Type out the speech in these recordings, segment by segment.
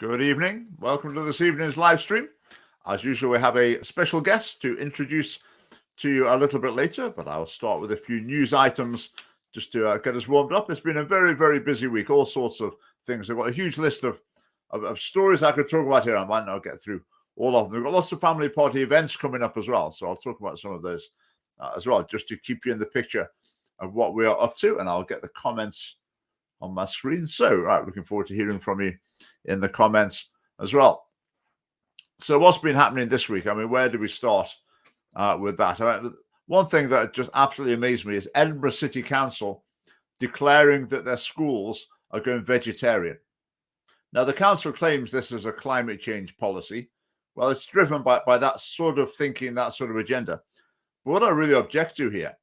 Good evening. Welcome to this evening's live stream. As usual, we have a special guest to introduce to you a little bit later, but I'll start with a few news items just to get us warmed up. It's been a very, very busy week, all sorts of things. I've got a huge list of stories I could talk about here. I might not get through all of them. We've got lots of family party events coming up as well, so I'll talk about some of those as well, just to keep you in the picture of what we are up to, and I'll get the comments on my screen. So, right, looking forward to hearing from you in the comments as well. So what's been happening this week? I mean, where do we start with that? One thing that just absolutely amazed me is Edinburgh City Council declaring that their schools are going vegetarian. Now, the council claims this is a climate change policy. Well, it's driven by that sort of thinking, that sort of agenda. But what I really object to here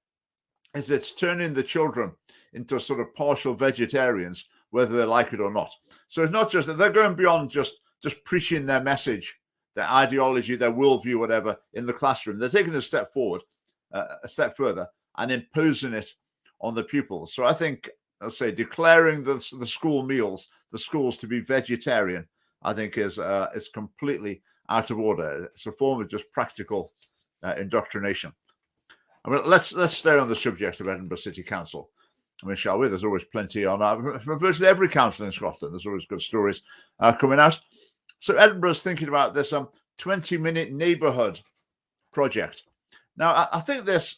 is it's turning the children into sort of partial vegetarians, whether they like it or not. So it's not just that they're going beyond just preaching their message, their ideology, their worldview, whatever, in the classroom. They're taking a step forward, a step further, and imposing it on the pupils. So I think, I'll say, declaring the school meals, the schools to be vegetarian, I think is completely out of order. It's a form of just practical indoctrination. I mean, let's stay on the subject of Edinburgh City Council. I mean, shall we? There's always plenty on virtually every council in Scotland. There's always good stories coming out. So Edinburgh's thinking about this 20-minute neighbourhood project. Now, I think this,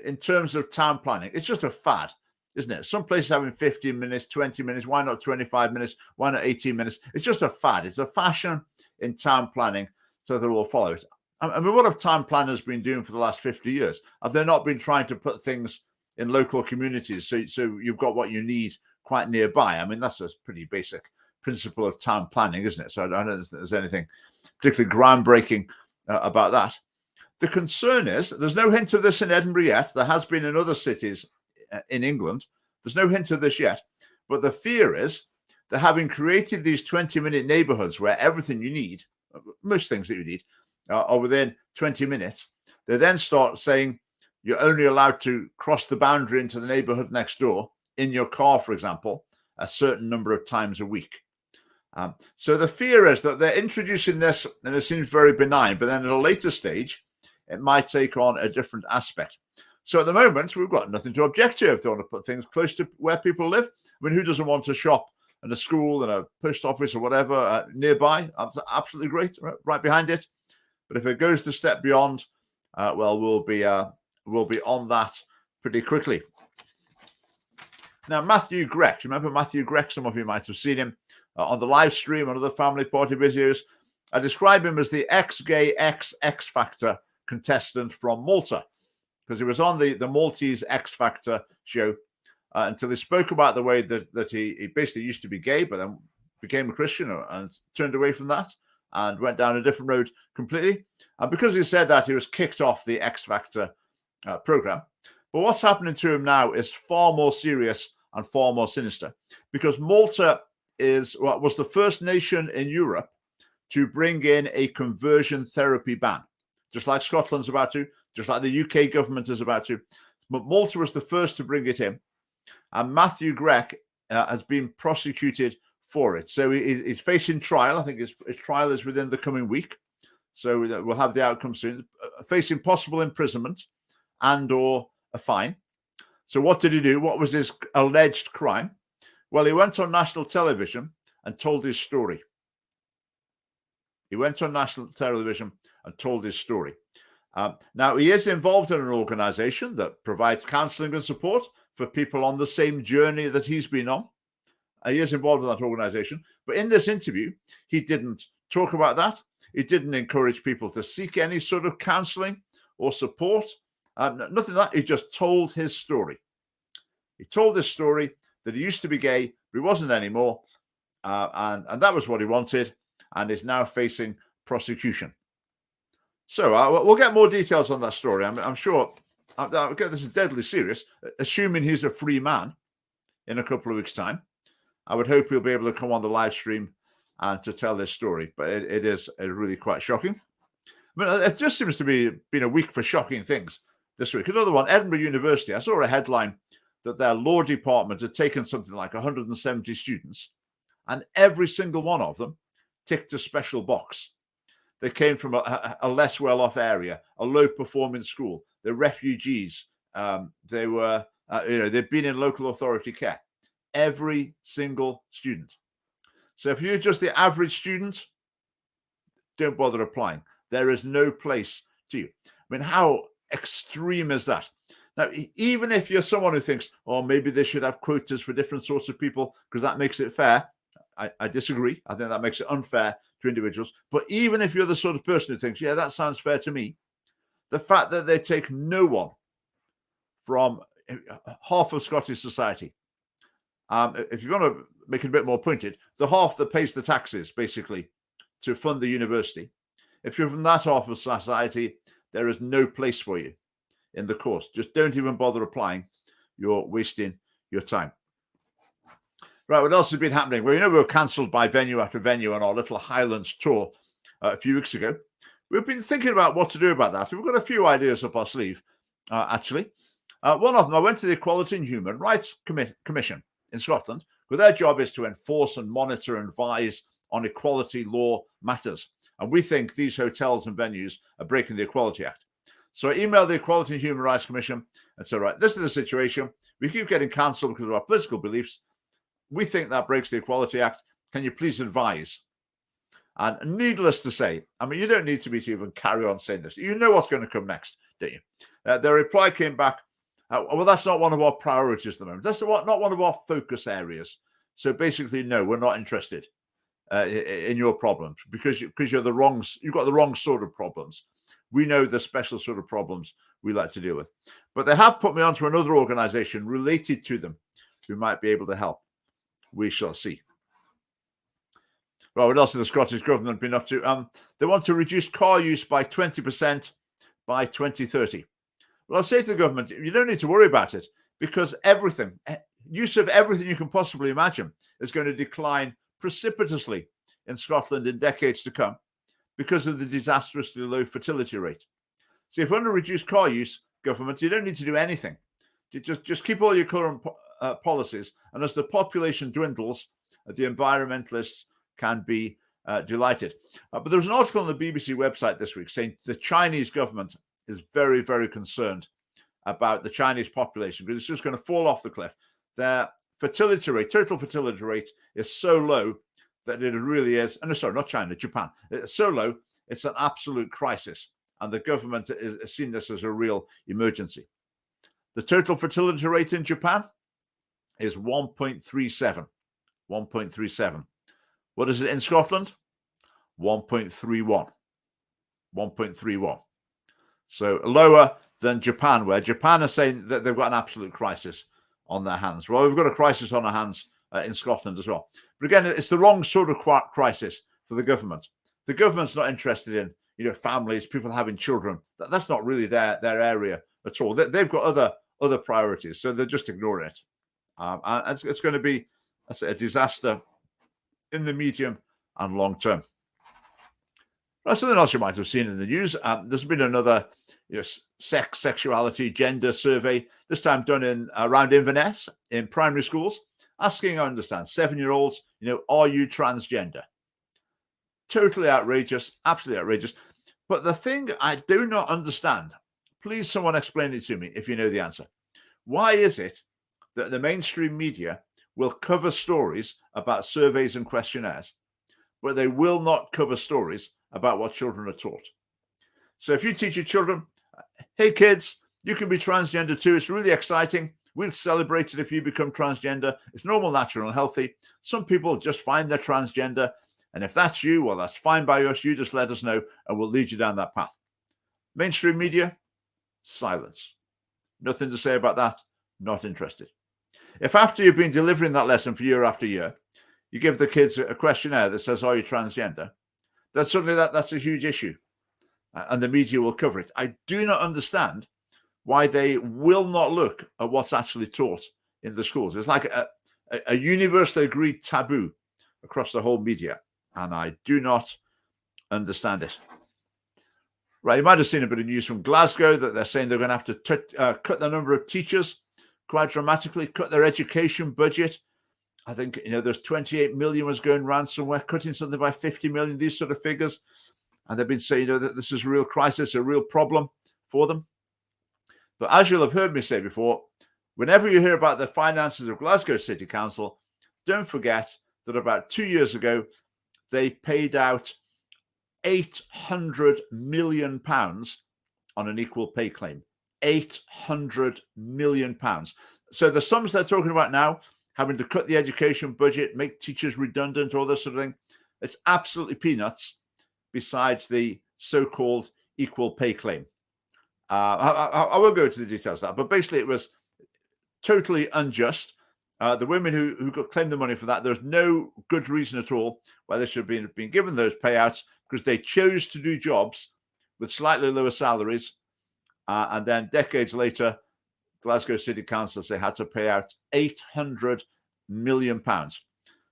in terms of town planning, it's just a fad, isn't it? Some places having 15 minutes, 20 minutes. Why not 25 minutes? Why not 18 minutes? It's just a fad. It's a fashion in town planning, so they'll all follow it. I mean, what have town planners been doing for the last 50 years? Have they not been trying to put things in local communities so you've got what you need quite nearby? I mean, that's a pretty basic principle of town planning, isn't it? So I don't think there's anything particularly groundbreaking about that. The concern is there's no hint of this in Edinburgh yet. There has been in other cities in England. There's no hint of this yet. But the fear is that having created these 20-minute neighborhoods where everything you need, most things that you need, are within 20 minutes, they then start saying you're only allowed to cross the boundary into the neighborhood next door in your car, for example, a certain number of times a week. So the fear is that they're introducing this, and it seems very benign, but then at a later stage, it might take on a different aspect. So at the moment, we've got nothing to object to if they want to put things close to where people live. I mean, who doesn't want to shop in a school and a post office or whatever nearby? That's absolutely great, right behind it. But if it goes the step beyond, well, we'll be on that pretty quickly. Now, Matthew Gretch, remember Matthew Gretch? Some of you might have seen him on the live stream and other family party videos. I describe him as the ex-gay X Factor contestant from Malta, because he was on the Maltese X Factor show until he spoke about the way that he basically used to be gay, but then became a Christian and turned away from that and went down a different road completely. And because he said that, he was kicked off the X Factor program. But what's happening to him now is far more serious and far more sinister, because Malta was the first nation in Europe to bring in a conversion therapy ban, just like Scotland's about to, just like the UK government is about to. But Malta was the first to bring it in, and Matthew Gretch has been prosecuted for it. So he's facing trial. I think his trial is within the coming week, so we'll have the outcome soon. Facing possible imprisonment and or a fine. So what did he do? What was his alleged crime? Well, he went on national television and told his story. He went on national television and told his story. Now, he is involved in an organization that provides counseling and support for people on the same journey that he's been on. He is involved in that organization. But in this interview, he didn't talk about that. He didn't encourage people to seek any sort of counseling or support. Nothing like that. He just told his story. He told this story that he used to be gay, but he wasn't anymore. And that was what he wanted, and is now facing prosecution. So we'll get more details on that story. I'm sure this is deadly serious. Assuming he's a free man in a couple of weeks' time, I would hope he'll be able to come on the live stream and to tell this story. But it is really quite shocking. I mean, it just seems to be been a week for shocking things this week. Another one, Edinburgh University. I saw a headline that their law department had taken something like 170 students, and every single one of them ticked a special box. They came from a less well-off area, a low-performing school. They're refugees. They were, they've been in local authority care. Every single student. So if you're just the average student, don't bother applying. There is no place to you. I mean, how extreme is that? Now, even if you're someone who thinks, oh, maybe they should have quotas for different sorts of people because that makes it fair, I disagree. I think that makes it unfair to individuals. But even if you're the sort of person who thinks, yeah, that sounds fair to me, the fact that they take no one from half of Scottish society, if you want to make it a bit more pointed, the half that pays the taxes, basically, to fund the university, if you're from that half of society, there is no place for you in the course. Just don't even bother applying. You're wasting your time. Right, what else has been happening? Well, we were cancelled by venue after venue on our little Highlands tour a few weeks ago. We've been thinking about what to do about that. We've got a few ideas up our sleeve, actually. One of them, I went to the Equality and Human Rights Commission in Scotland, where their job is to enforce and monitor and advise on equality law matters. And we think these hotels and venues are breaking the Equality Act. So I emailed the Equality and Human Rights Commission and said, right, this is the situation. We keep getting cancelled because of our political beliefs. We think that breaks the Equality Act. Can you please advise? And needless to say, I mean, you don't need to be to even carry on saying this. You know what's going to come next, don't you? Their reply came back, well, that's not one of our priorities at the moment. That's not one of our focus areas. So basically, no, we're not interested in your problems because you've got the wrong sort of problems. We know the special sort of problems we like to deal with. But they have put me onto another organization related to them who might be able to help. We shall see. Well, what else has the Scottish Government been up to? They want to reduce car use by 20% by 2030. Well, I'll say to the government, you don't need to worry about it because use of everything you can possibly imagine is going to decline precipitously in Scotland in decades to come because of the disastrously low fertility rate. So if you want to reduce car use, government, you don't need to do anything. You just keep all your current policies, and as the population dwindles, the environmentalists can be delighted. But there was an article on the BBC website this week saying the Chinese government is very, very concerned about the Chinese population because it's just going to fall off the cliff. Their fertility rate, total fertility rate, is so low that it really is. No, sorry, not China, Japan. It's so low, it's an absolute crisis, and the government has seen this as a real emergency. The total fertility rate in Japan is 1.37. 1.37. What is it in Scotland? 1.31. 1.31. So lower than Japan, where Japan are saying that they've got an absolute crisis on their hands. Well, we've got a crisis on our hands in Scotland as well. But again, it's the wrong sort of crisis for the government. The government's not interested in, families, people having children. That's not really their area at all. They've got other priorities, so they're just ignoring it. And it's going to be a disaster in the medium and long term. Well, something else you might have seen in the news. There's been another sex, sexuality, gender survey, this time done around Inverness in primary schools, asking, I understand, 7-year-olds, are you transgender? Totally outrageous, absolutely outrageous. But the thing I do not understand, please someone explain it to me if you know the answer. Why is it that the mainstream media will cover stories about surveys and questionnaires, but they will not cover stories about what children are taught? So if you teach your children, hey kids, you can be transgender too. It's really exciting. We'll celebrate it if you become transgender. It's normal, natural, and healthy. Some people just find they're transgender. And if that's you, well, that's fine by us. You just let us know and we'll lead you down that path. Mainstream media, silence. Nothing to say about that. Not interested. If after you've been delivering that lesson for year after year, you give the kids a questionnaire that says, are you transgender? Then suddenly that's a huge issue. And the media will cover it. I do not understand why they will not look at what's actually taught in the schools. It's like a universally agreed taboo across the whole media. And I do not understand it. Right, you might have seen a bit of news from Glasgow that they're saying they're going to have to cut the number of teachers quite dramatically, cut their education budget. I think, there's 28 million was going around somewhere, cutting something by 50 million, these sort of figures. And they've been saying, that this is a real crisis, a real problem for them. But as you'll have heard me say before, whenever you hear about the finances of Glasgow City Council, don't forget that about 2 years ago, they paid out £800 million on an equal pay claim. £800 million. So the sums they're talking about now, having to cut the education budget, make teachers redundant, all this sort of thing, it's absolutely peanuts besides the so-called equal pay claim. I will go into the details of that, but basically it was totally unjust. The women who claimed the money for that, there's no good reason at all why they should have been given those payouts, because they chose to do jobs with slightly lower salaries. And then decades later, Glasgow City Council they had to pay out £800 million.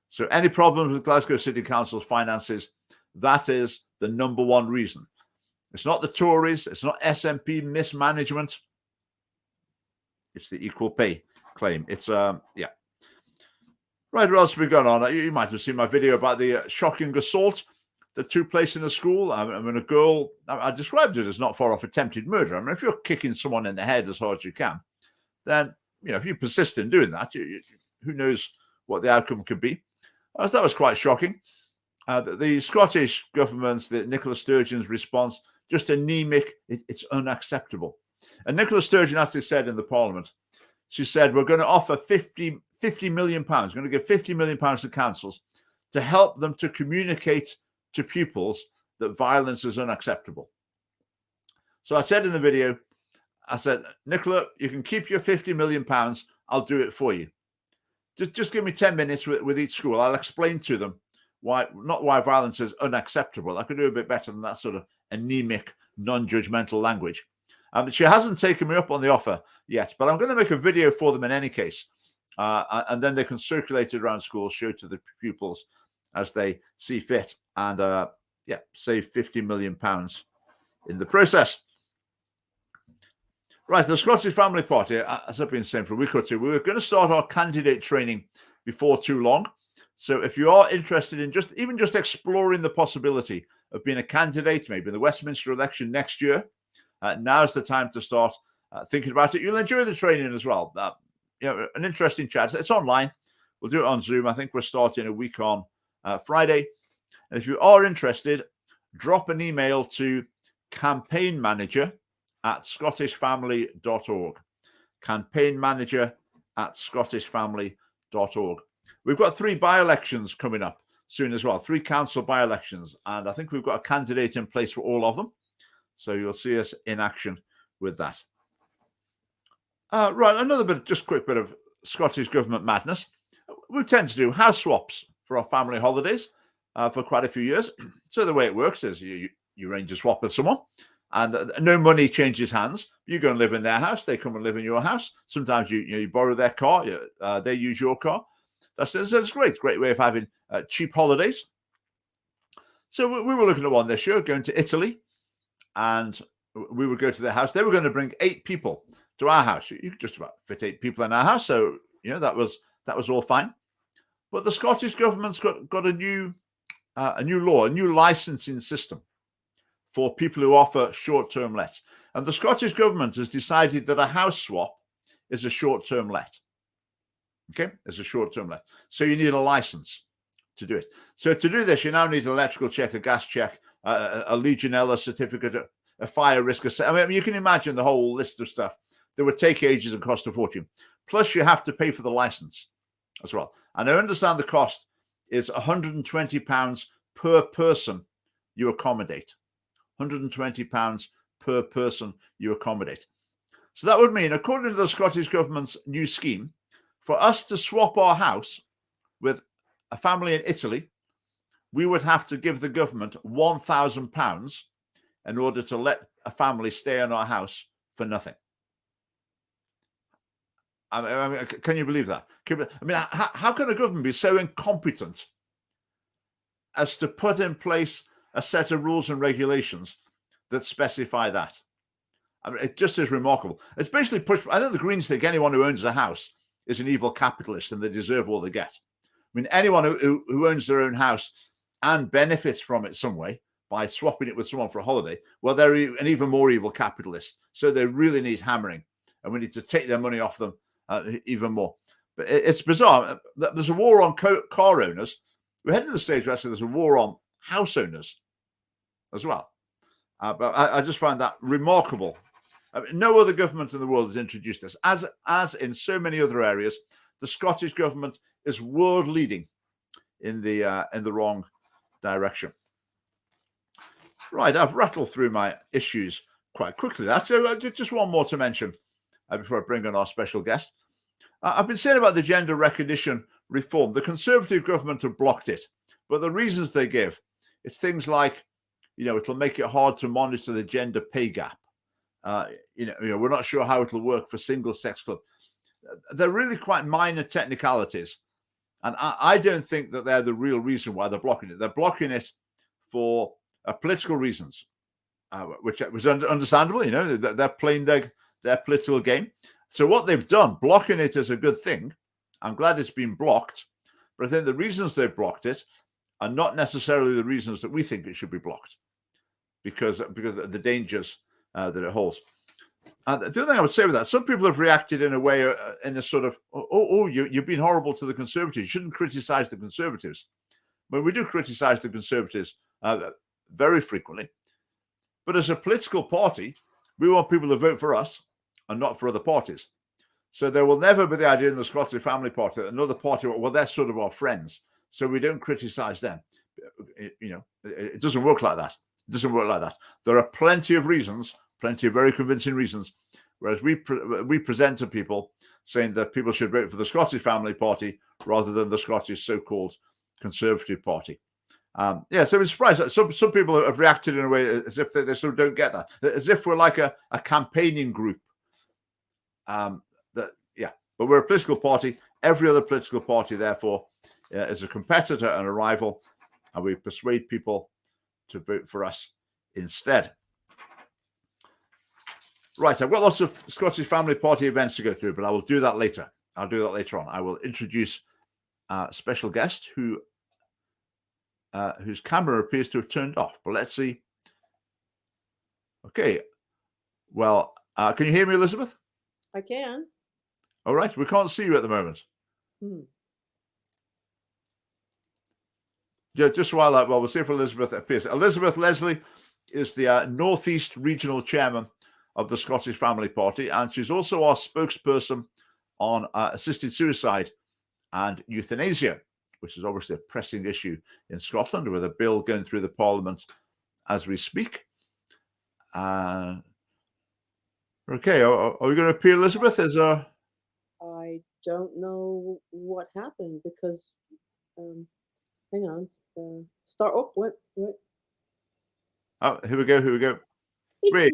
So any problems with Glasgow City Council's finances, that is the number one reason. It's not the Tories, it's not SNP mismanagement. It's the equal pay claim. It's yeah. Right, what else have we got on? You might have seen my video about the shocking assault that took place in a school. I mean, a girl, I described it as not far off attempted murder. I mean, if you're kicking someone in the head as hard as you can, then, if you persist in doing that, who knows what the outcome could be. So that was quite shocking. The Scottish government's, the Nicola Sturgeon's response, just anemic. It's unacceptable. And Nicola Sturgeon actually said in the Parliament, she said, we're going to offer £50 million. We're going to give £50 million to councils to help them to communicate to pupils that violence is unacceptable. So I said in the video, I said, Nicola, you can keep your £50 million. I'll do it for you. Just give me 10 minutes with each school. I'll explain to them not why violence is unacceptable. I could do a bit better than that sort of anemic, non-judgmental language. She hasn't taken me up on the offer yet, but I'm going to make a video for them in any case. And then they can circulate it around schools, show to the pupils as they see fit, and save £50 million in the process. Right, the Scottish Family Party, as I've been saying for a week or two, we were going to start our candidate training before too long. So if you are interested in just exploring the possibility of being a candidate, maybe in the Westminster election next year, now's the time to start thinking about it. You'll enjoy the training as well. An interesting chat. It's online. We'll do it on Zoom. I think we're starting a week on Friday. And if you are interested, drop an email to campaignmanager@scottishfamily.org. campaignmanager@scottishfamily.org. We've got 3 by-elections coming up soon as well, 3 council by-elections, and I think we've got a candidate in place for all of them. So you'll see us in action with that. Right, another quick bit of Scottish government madness. We tend to do house swaps for our family holidays for quite a few years. So the way it works is you arrange a swap with someone, and no money changes hands. You go and live in their house, they come and live in your house. Sometimes you borrow their car, they use your car. That's great way of having cheap holidays. So we were looking at one this year, going to Italy, and we would go to their house. They were going to bring 8 people to our house. You could just about fit 8 people in our house, so that was all fine. But the Scottish government's got a new law, a new licensing system for people who offer short-term lets. And the Scottish government has decided that a house swap is a short-term let. Okay, it's a short-term let. So you need a license to do it. So to do this, you now need an electrical check, a gas check, a Legionella certificate, a fire risk assessment. I mean, you can imagine the whole list of stuff that would take ages and cost a fortune. Plus, you have to pay for the license as well. And I understand the cost is £120 per person you accommodate. £120 per person you accommodate. So that would mean, according to the Scottish government's new scheme, for us to swap our house with a family in Italy, we would have to give the government £1,000 in order to let a family stay in our house for nothing. I mean, can you believe that? How can a government be so incompetent as to put in place a set of rules and regulations that specify that? I mean, it just is remarkable. It's basically pushed. I think the Greens think anyone who owns a house is an evil capitalist and they deserve all they get. mean, anyone who owns their own house and benefits from it some way by swapping it with someone for a holiday, well, they're an even more evil capitalist. So they really need hammering, and we need to take their money off them even more. But it's bizarre. There's a war on car owners. We're heading to the stage where actually there's a war on house owners as well. But I just find that remarkable. I mean, no other government in the world has introduced this. As in so many other areas, the Scottish government is world leading in the wrong direction. Right, I've rattled through my issues quite quickly. So just one more to mention before I bring on our special guest. I've been saying about the gender recognition reform. The Conservative government have blocked it, but the reasons they give, it's things like, it'll make it hard to monitor the gender pay gap. We're not sure how it'll work for single-sex clubs. They're really quite minor technicalities, and I don't think that they're the real reason why they're blocking it. They're blocking it for political reasons, which was understandable. They're playing their political game. So what they've done, blocking it is a good thing. I'm glad it's been blocked, but I think the reasons they've blocked it are not necessarily the reasons that we think it should be blocked, because of the dangers that it holds. And the other thing I would say with that, some people have reacted in a way, in a sort of, you've been horrible to the Conservatives. You shouldn't criticize the Conservatives. But we do criticize the Conservatives very frequently. But as a political party, we want people to vote for us and not for other parties. So there will never be the idea in the Scottish Family Party that another party, well, they're sort of our friends, so we don't criticize them. It doesn't work like that. It doesn't work like that. There are plenty of reasons, plenty of very convincing reasons, whereas we present to people saying that people should vote for the Scottish Family Party rather than the Scottish so-called Conservative Party. So I'm surprised that some people have reacted in a way as if they sort of don't get that, as if we're like a campaigning group. But we're a political party. Every other political party, therefore, is a competitor and a rival, and we persuade people to vote for us instead. Right, I've got lots of Scottish Family Party events to go through, but I will do that later. I'll do that later on. I will introduce a special guest whose camera appears to have turned off, but let's see. Okay. Well, can you hear me, Elizabeth? I can. All right. We can't see you at the moment. Yeah, just while we'll see if Elizabeth appears. Elizabeth Leslie is the Northeast Regional Chairman of the Scottish Family Party, and she's also our spokesperson on assisted suicide and euthanasia, which is obviously a pressing issue in Scotland, with a bill going through the Parliament as we speak. Okay, are we going to appear, Elizabeth? I don't know what happened because, hang on, start up. What? Oh, here we go. Wait.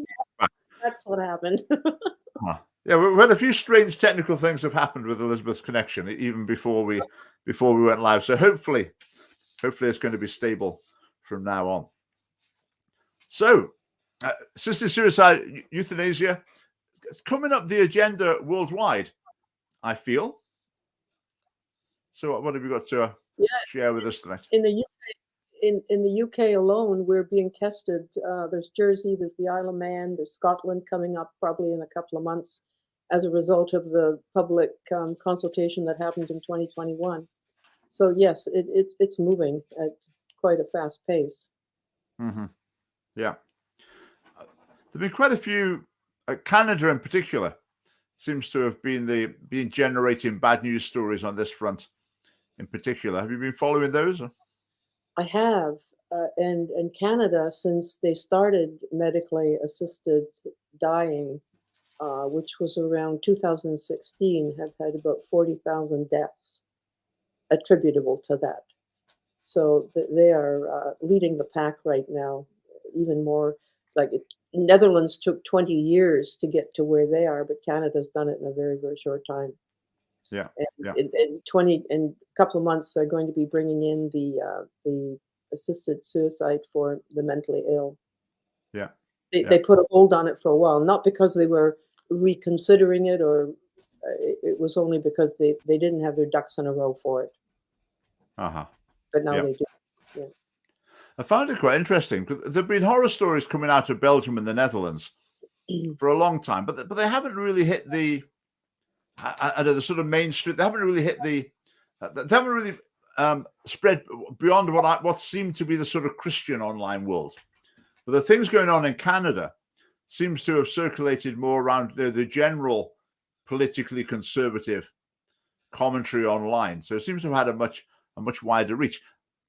That's what happened. Yeah, we had a few strange technical things have happened with Elizabeth's connection even before we went live. So hopefully it's going to be stable from now on. So, assisted suicide, euthanasia, it's coming up the agenda worldwide, I feel. So what have you got to share with us tonight? In the UK alone, we're being tested. There's Jersey, there's the Isle of Man, there's Scotland coming up probably in a couple of months as a result of the public consultation that happened in 2021. So yes, it's moving at quite a fast pace. Mm-hmm. Yeah. There've been quite a few. Canada, in particular, seems to have been generating bad news stories on this front. In particular, have you been following those? I have, and Canada, since they started medically assisted dying, which was around 2016, have had about 40,000 deaths attributable to that. So they are leading the pack right now, even more. Like Netherlands took 20 years to get to where they are, but Canada's done it in a very, very short time. Yeah. In a couple of months, they're going to be bringing in the assisted suicide for the mentally ill. Yeah. They put a hold on it for a while, not because they were reconsidering it, or it was only because they didn't have their ducks in a row for it. Uh-huh. but now Yeah. they do. Yeah. I found it quite interesting because there have been horror stories coming out of Belgium and the Netherlands for a long time, but they haven't really hit the the sort of mainstream. They haven't really hit the. They haven't really spread beyond what seemed to be the sort of Christian online world. But the things going on in Canada seems to have circulated more around the general politically conservative commentary online. So it seems to have had a much wider reach.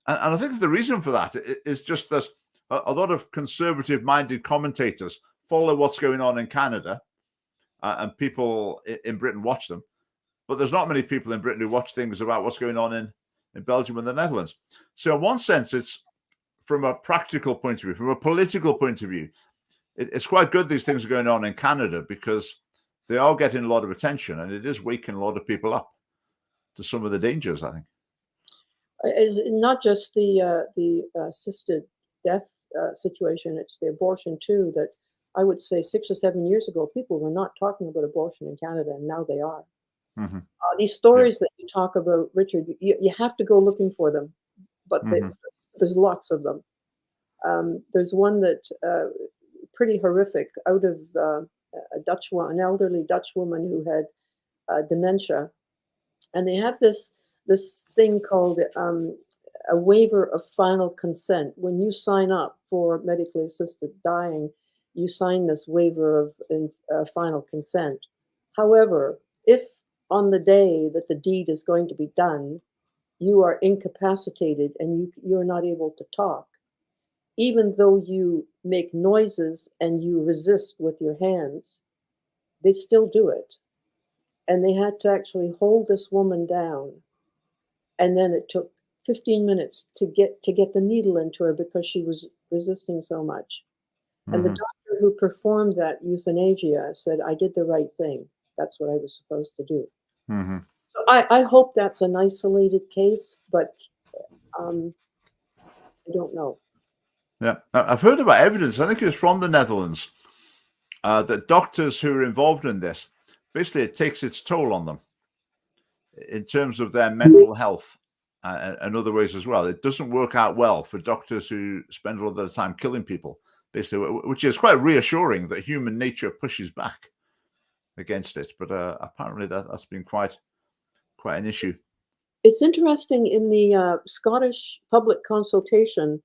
And I think the reason for that is just that a lot of conservative-minded commentators follow what's going on in Canada, and people in Britain watch them. But there's not many people in Britain who watch things about what's going on in Belgium and the Netherlands. So in one sense, it's from a practical point of view, from a political point of view, it's quite good these things are going on in Canada because they are getting a lot of attention and it is waking a lot of people up to some of the dangers, I think. Not just the assisted death situation; it's the abortion too. That I would say 6 or 7 years ago, people were not talking about abortion in Canada, and now they are. Mm-hmm. These stories that you talk about, Richard, you have to go looking for them, but there's lots of them. There's one that pretty horrific out of an elderly Dutch woman who had dementia, and they have this thing called a waiver of final consent. When you sign up for medically assisted dying, you sign this waiver of final consent. However, if on the day that the deed is going to be done, you are incapacitated and you're not able to talk, even though you make noises and you resist with your hands, they still do it. And they had to actually hold this woman down. And then it took 15 minutes to get the needle into her because she was resisting so much. And the doctor who performed that euthanasia said, I did the right thing. That's what I was supposed to do. Mm-hmm. So I hope that's an isolated case, but I don't know. Yeah, I've heard about evidence, I think it was from the Netherlands, that doctors who are involved in this, basically it takes its toll on them in terms of their mental health and other ways as well. It doesn't work out well for doctors who spend a lot of their time killing people, basically, which is quite reassuring that human nature pushes back against it. But apparently that's been quite an issue. It's interesting in the Scottish public consultation,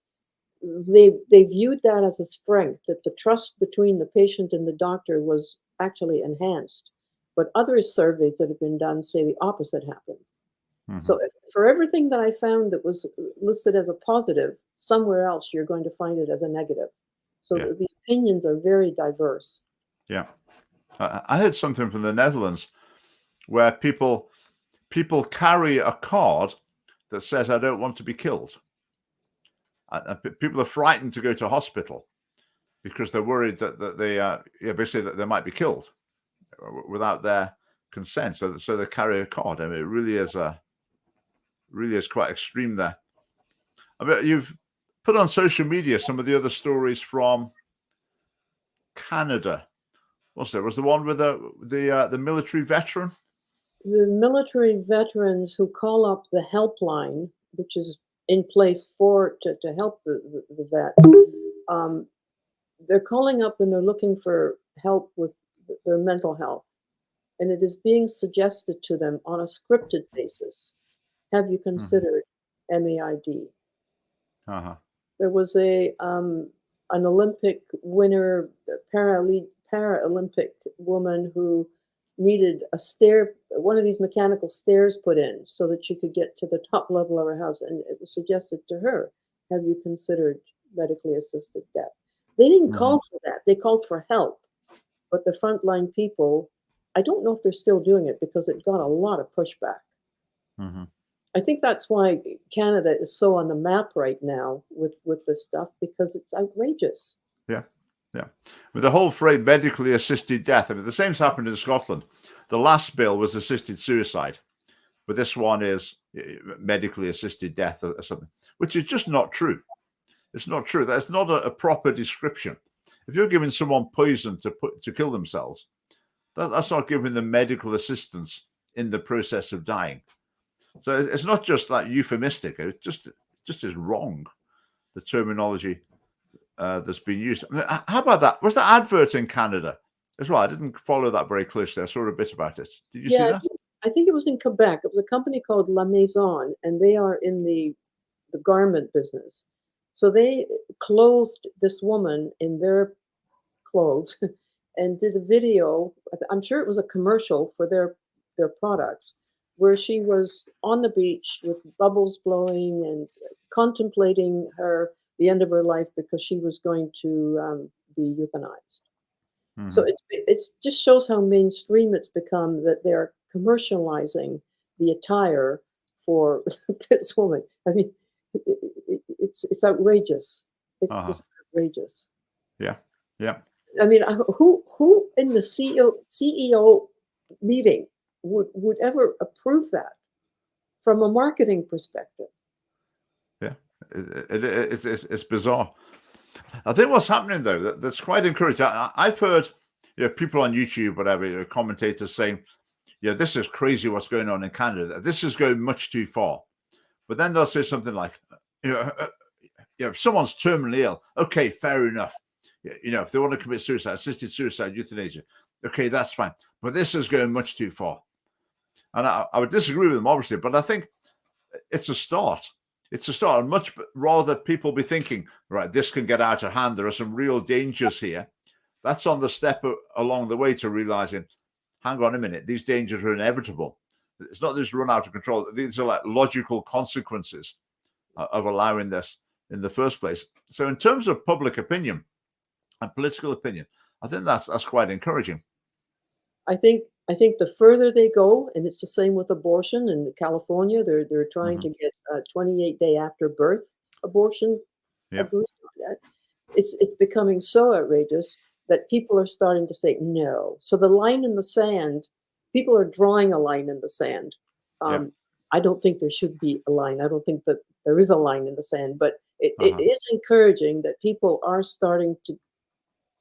they viewed that as a strength, that the trust between the patient and the doctor was actually enhanced. But other surveys that have been done say the opposite happens. Mm-hmm. So for everything that I found that was listed as a positive, somewhere else you're going to find it as a negative. So the opinions are very diverse. Yeah. I heard something from the Netherlands where people carry a card that says, I don't want to be killed. People are frightened to go to hospital because they're worried that they basically that they might be killed without their consent. So they carry a card. I mean, it really is quite extreme there. I mean, you've put on social media some of the other stories from Canada. What's there? Was the one with the military veteran? The military veterans who call up the helpline, which is in place to help the vets, they're calling up and they're looking for help with their mental health. And it is being suggested to them on a scripted basis. Have you considered MAID? Uh-huh. There was an Olympic winner, Paralympic woman who needed one of these mechanical stairs put in so that she could get to the top level of her house. And it was suggested to her, have you considered medically assisted death? They didn't call for that. They called for help. But the frontline people, I don't know if they're still doing it because it got a lot of pushback. Mm-hmm. I think that's why Canada is so on the map right now with this stuff, because it's outrageous. Yeah. With the whole phrase medically assisted death, I mean, the same's happened in Scotland. The last bill was assisted suicide, but this one is medically assisted death or something, which is just not true. It's not true. That's not a proper description. If you're giving someone poison to kill themselves, that's not giving them medical assistance in the process of dying. So it's not just like euphemistic. It just is wrong, the terminology that's been used. I mean, how about that? Was that advert in Canada as well? I didn't follow that very closely. I saw a bit about it. Did you see Yeah, that? I think it was in Quebec. It was a company called La Maison, and they are in the garment business. So they clothed this woman in their clothes and did a video. I'm sure it was a commercial for their products, where she was on the beach with bubbles blowing and contemplating the end of her life because she was going to be euthanized. So Mhm. it's just shows how mainstream it's become, that they're commercializing the attire for this woman. I mean, it's outrageous. It's Uh-huh. just outrageous. Yeah. Yeah. I mean, who in the CEO meeting would ever approve that from a marketing perspective? Yeah. It's bizarre. I think what's happening though that's quite encouraging. I've heard people on YouTube, whatever, commentators saying, "Yeah, this is crazy what's going on in Canada. This is going much too far." But then they'll say something like, "You know, if someone's terminally ill, okay, fair enough. If they want to commit suicide, assisted suicide, euthanasia, okay, that's fine. But this is going much too far." And I would disagree with them, obviously, but I think it's a start. It's a start. And much rather people be thinking, right, this can get out of hand. There are some real dangers here. That's on the step along the way to realizing, hang on a minute, these dangers are inevitable. It's not just run out of control. These are like logical consequences of allowing this in the first place. So in terms of public opinion and political opinion, I think that's quite encouraging. I think the further they go, and it's the same with abortion in California. They're trying Mhm. to get 28-day after birth abortion Yeah. agreed on that. It's becoming so outrageous that people are starting to say no. So the line in the sand, people are drawing a line in the sand. Yeah. Um, I don't think there should be a line. I don't think that there is a line in the sand, but it Uh-huh. is encouraging that people are starting to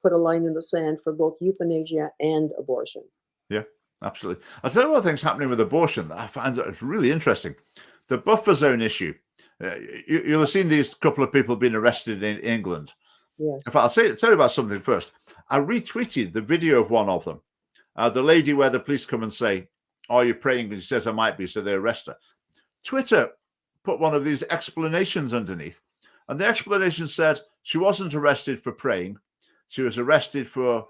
put a line in the sand for both euthanasia and abortion. Yeah, absolutely. I'll tell you what things happening with abortion that I find it's really interesting. The buffer zone issue. You'll have seen these couple of people being arrested in England. Yes. In fact, tell you about something first. I retweeted the video of one of them. The lady where the police come and say, "Are you praying?" And she says, "I might be," so they arrest her. Twitter put one of these explanations underneath. And the explanation said she wasn't arrested for praying. She was arrested for,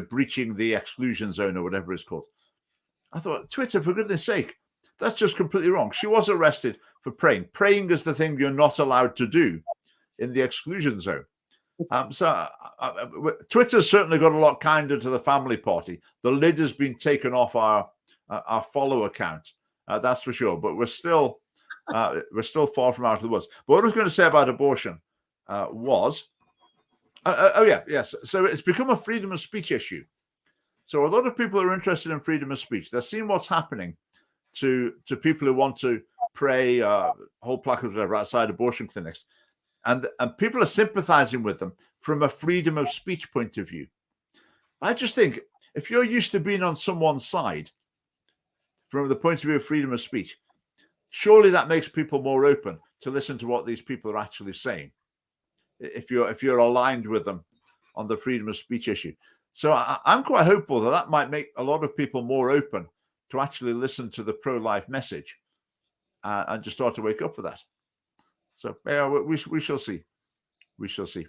breaching the exclusion zone or whatever it's called. I thought, Twitter, for goodness sake, that's just completely wrong. She was arrested for praying. Praying is the thing you're not allowed to do in the exclusion zone. Twitter's certainly got a lot kinder to the family party. The lid has been taken off our follow account, that's for sure. But we're still far from out of the woods. But what I was going to say about abortion was, yes. So it's become a freedom of speech issue. So a lot of people are interested in freedom of speech. They're seeing what's happening to people who want to pray, hold placards, whatever, outside abortion clinics. And people are sympathizing with them from a freedom of speech point of view. I just think if you're used to being on someone's side from the point of view of freedom of speech, surely that makes people more open to listen to what these people are actually saying. If you're aligned with them on the freedom of speech issue. So I'm quite hopeful that might make a lot of people more open to actually listen to the pro-life message and just start to wake up for that. So yeah, we shall see. We shall see.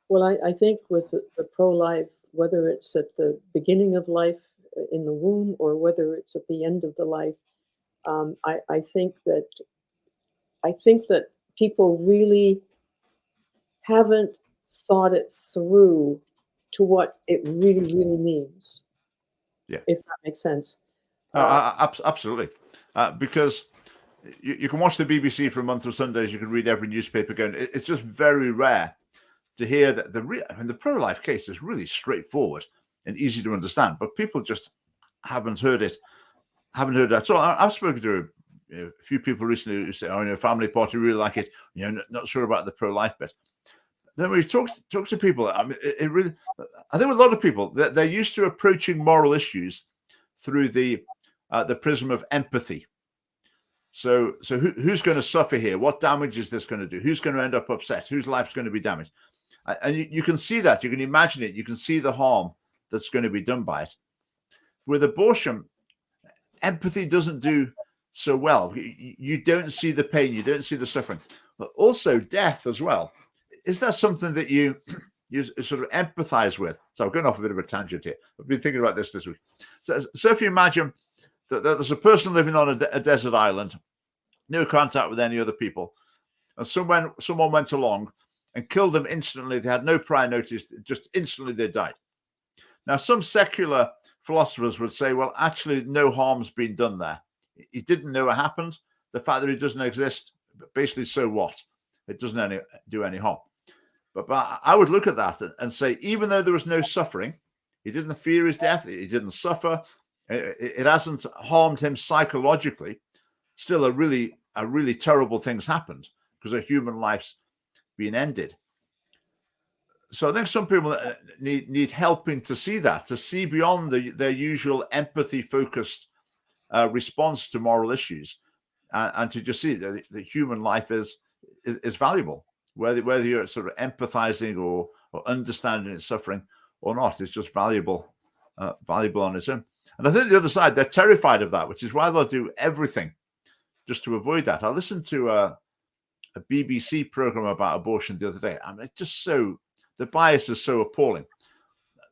Well, I think with the pro-life, whether it's at the beginning of life in the womb or whether it's at the end of the life, I think that people really haven't thought it through to what it really means, Yeah, if that makes sense. Uh, absolutely. Because you can watch the BBC for a month of Sundays. You can read every newspaper going. It's just very rare to hear that the pro-life case is really straightforward and easy to understand, but people just haven't heard it. Haven't heard that. So I've spoken to a few people recently who say, "Oh, family party really like it." Not sure about the pro-life bit. Then we talk to people. I mean, it really. I think with a lot of people, they're used to approaching moral issues through the the prism of empathy. So who's going to suffer here? What damage is this going to do? Who's going to end up upset? Whose life's going to be damaged? And you can see that. You can imagine it. You can see the harm that's going to be done by it. With abortion, empathy doesn't do so well. You don't see the pain. You don't see the suffering. But also death as well. Is that something that you sort of empathize with? So I'm going off a bit of a tangent here. I've been thinking about this week. So if you imagine that there's a person living on a desert island, no contact with any other people, and someone went along and killed them instantly. They had no prior notice. Just instantly they died. Now, some secular philosophers would say, well, actually, no harm's been done there. He didn't know what happened. The fact that he doesn't exist, basically, so what? It doesn't do any harm. But I would look at that and say, even though there was no suffering, he didn't fear his death, he didn't suffer, it hasn't harmed him psychologically, still a really terrible things happened because a human life's been ended. So I think some people need helping to see that, to see beyond their usual empathy-focused response to moral issues, and to just see that the human life is valuable, whether you're sort of empathizing or understanding its suffering or not. It's just valuable on its own. And I think the other side, they're terrified of that, which is why they'll do everything just to avoid that. I listened to a BBC program about abortion the other day. I mean, it's just the bias is so appalling.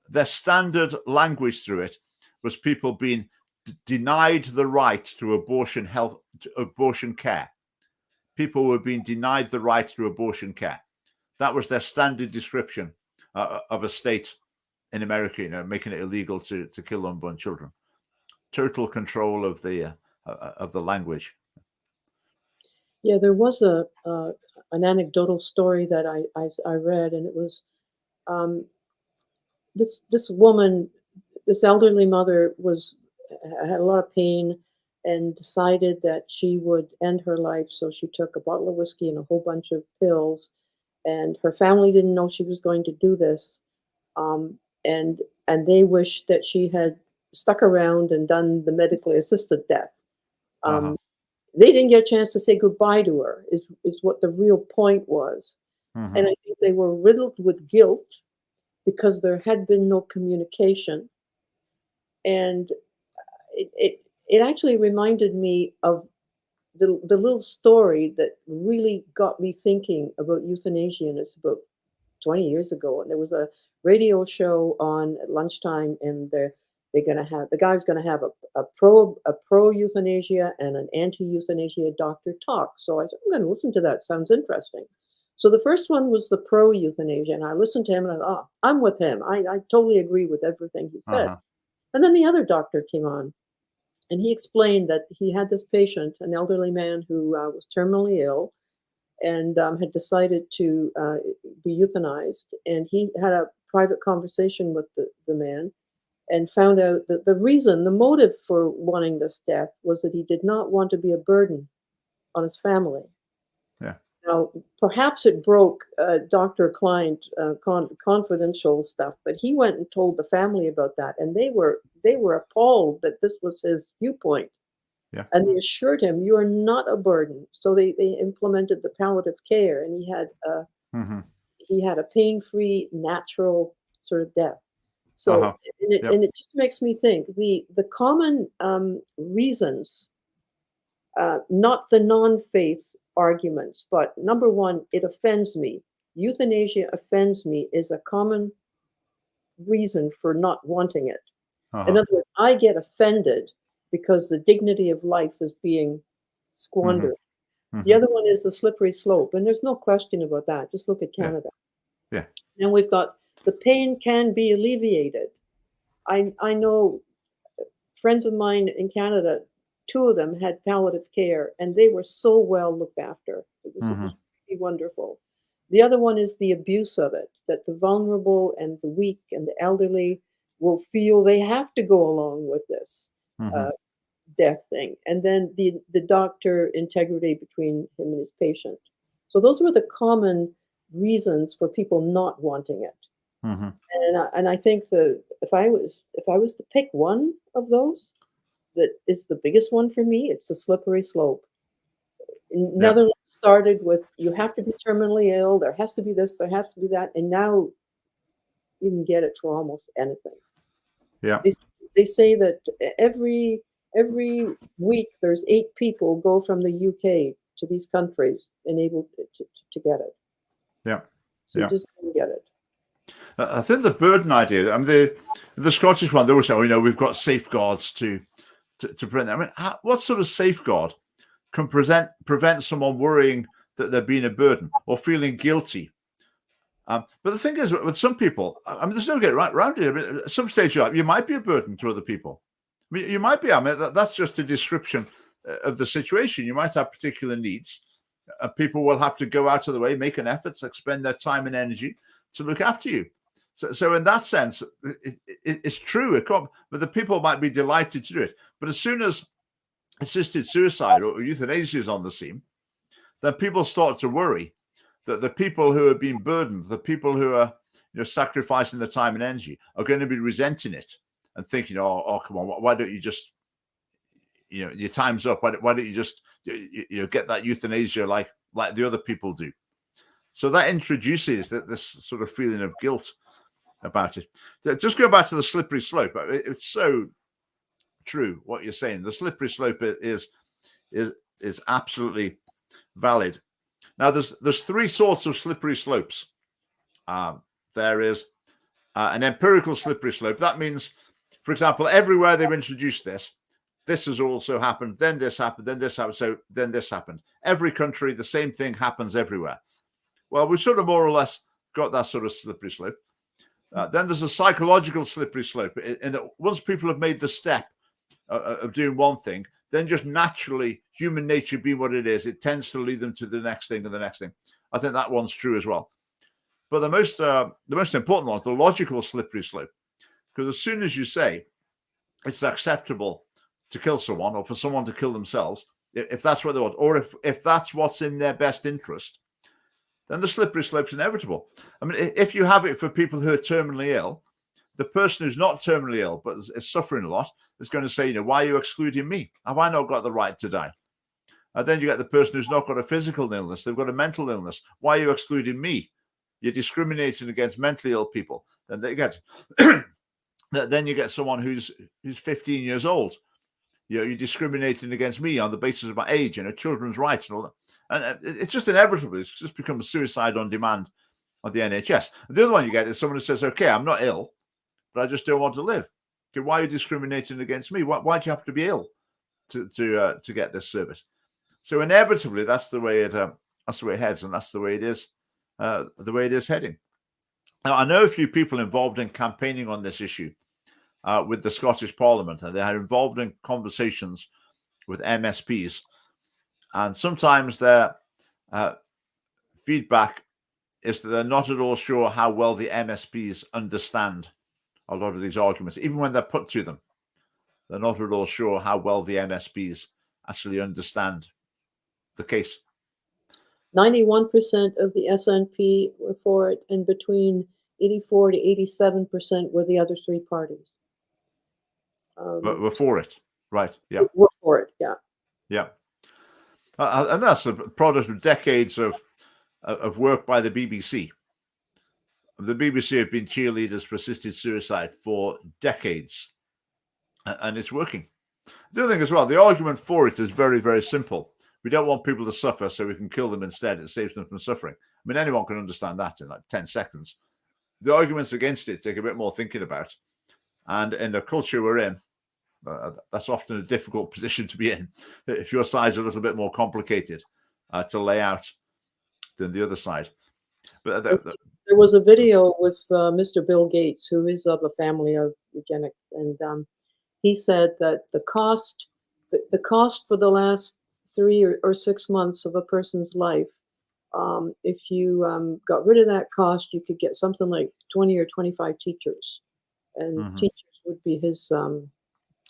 Their standard language through it was people being denied the right to abortion care. People were being denied the right to abortion care. That was their standard description of a state in America, making it illegal to kill unborn children. Total control of the language. Yeah, there was an anecdotal story that I read, and it was this woman, this elderly mother, had a lot of pain and decided that she would end her life. So she took a bottle of whiskey and a whole bunch of pills, and her family didn't know she was going to do this, and they wished that she had stuck around and done the medically assisted death. They didn't get a chance to say goodbye to her, is what the real point was. And I think they were riddled with guilt because there had been no communication. And it actually reminded me of the little story that really got me thinking about euthanasia. And it's about 20 years ago. And there was a radio show on at lunchtime, and the guy's going to have a pro euthanasia and an anti euthanasia doctor talk. So I said, I'm going to listen to that. Sounds interesting. So the first one was the pro euthanasia, and I listened to him, and I thought, I'm with him. I totally agree with everything he said. And then the other doctor came on, and he explained that he had this patient, an elderly man who was terminally ill, and had decided to be euthanized. And he had a private conversation with the man, and found out that the motive for wanting this death was that he did not want to be a burden on his family. Yeah. Now, perhaps it broke doctor-client confidential stuff, but he went and told the family about that, and they were appalled that this was his viewpoint. Yeah. And they assured him, "You are not a burden." So they implemented the palliative care, and he had a pain-free, natural sort of death. So, and it just makes me think the common reasons, not the non-faith arguments, but number one, it offends me. Euthanasia offends me is a common reason for not wanting it. In other words, I get offended because the dignity of life is being squandered. The other one is the slippery slope, and there's no question about that. Just look at Canada. Yeah. And we've got the pain can be alleviated. I know friends of mine in Canada, two of them had palliative care, and they were so well looked after. It was really wonderful. The other one is the abuse of it, that the vulnerable and the weak and the elderly will feel they have to go along with this death thing. And then the doctor integrity between him and his patient. So those were the common reasons for people not wanting it. And I think if I was to pick one of those, that is the biggest one for me. It's the slippery slope. Yeah. Netherlands started with you have to be terminally ill, there has to be this, there has to be that, and now you can get it for almost anything. Yeah. They say that every week there's 8 people go from the UK to these countries and able to get it. Yeah. So you just can get it. I think the burden idea, I mean, the Scottish one, they always say, oh, we've got safeguards to prevent that. I mean, what sort of safeguard can prevent someone worrying that they're being a burden or feeling guilty? But the thing is, with some people, I mean, there's no getting around it. I mean, at some stage, you might be a burden to other people. I mean, you might be. I mean, that's just a description of the situation. You might have particular needs. People will have to go out of the way, make an effort, expend their time and energy to look after you. So in that sense, it's true. But the people might be delighted to do it. But as soon as assisted suicide or euthanasia is on the scene, then people start to worry that the people who are being burdened, the people who are sacrificing their time and energy, are going to be resenting it and thinking, oh, come on, why don't you just, your time's up. Why don't you just, get that euthanasia like the other people do? So that introduces this sort of feeling of guilt about it. Just go back to the slippery slope. It's so true what you're saying. The slippery slope is absolutely valid. Now, there's 3 sorts of slippery slopes. There is an empirical slippery slope. That means, for example, everywhere they've introduced this has also happened, then this happened, then this happened, so then this happened. Every country, the same thing happens everywhere. Well, we've sort of more or less got that sort of slippery slope. Then there's a psychological slippery slope, in that once people have made the step of doing one thing, then just naturally, human nature being what it is, it tends to lead them to the next thing and the next thing. I think that one's true as well. But the most important one is the logical slippery slope, because as soon as you say it's acceptable to kill someone or for someone to kill themselves, if that's what they want, or if that's what's in their best interest, then the slippery slope's inevitable. I mean, if you have it for people who are terminally ill, the person who's not terminally ill but is suffering a lot is going to say, why are you excluding me? Have I not got the right to die? And then you get the person who's not got a physical illness, they've got a mental illness. Why are you excluding me? You're discriminating against mentally ill people. Then they get then you get someone who's 15 years old. You're discriminating against me on the basis of my age, children's rights and all that. And it's just inevitable. It's just become a suicide on demand of the NHS. The other one you get is someone who says, okay, I'm not ill, but I just don't want to live. Okay, why are you discriminating against me? Why do you have to be ill to get this service? So inevitably, that's the way it heads, and that's the way it is heading. Now, I know a few people involved in campaigning on this issue with the Scottish Parliament, and they are involved in conversations with MSPs, and sometimes their feedback is that they're not at all sure how well the MSPs understand a lot of these arguments. Even when they're put to them, they're not at all sure how well the MSPs actually understand the case. 91% of the SNP were for it, and between 84 to 87% were the other 3 parties. We're for it, right? Yeah, we're for it. Yeah, yeah, and that's a product of decades of work by the BBC. The BBC have been cheerleaders for assisted suicide for decades, and it's working. The other thing as well, the argument for it is very, very simple. We don't want people to suffer, so we can kill them instead. It saves them from suffering. I mean, anyone can understand that in like 10 seconds. The arguments against it take a bit more thinking about. And in the culture we're in, that's often a difficult position to be in. If your side's a little bit more complicated to lay out than the other side. But there was a video with Mr. Bill Gates, who is of a family of eugenics, and he said that the cost for the last 3 or 6 months of a person's life, if you got rid of that cost, you could get something like 20 or 25 teachers, and teachers would be his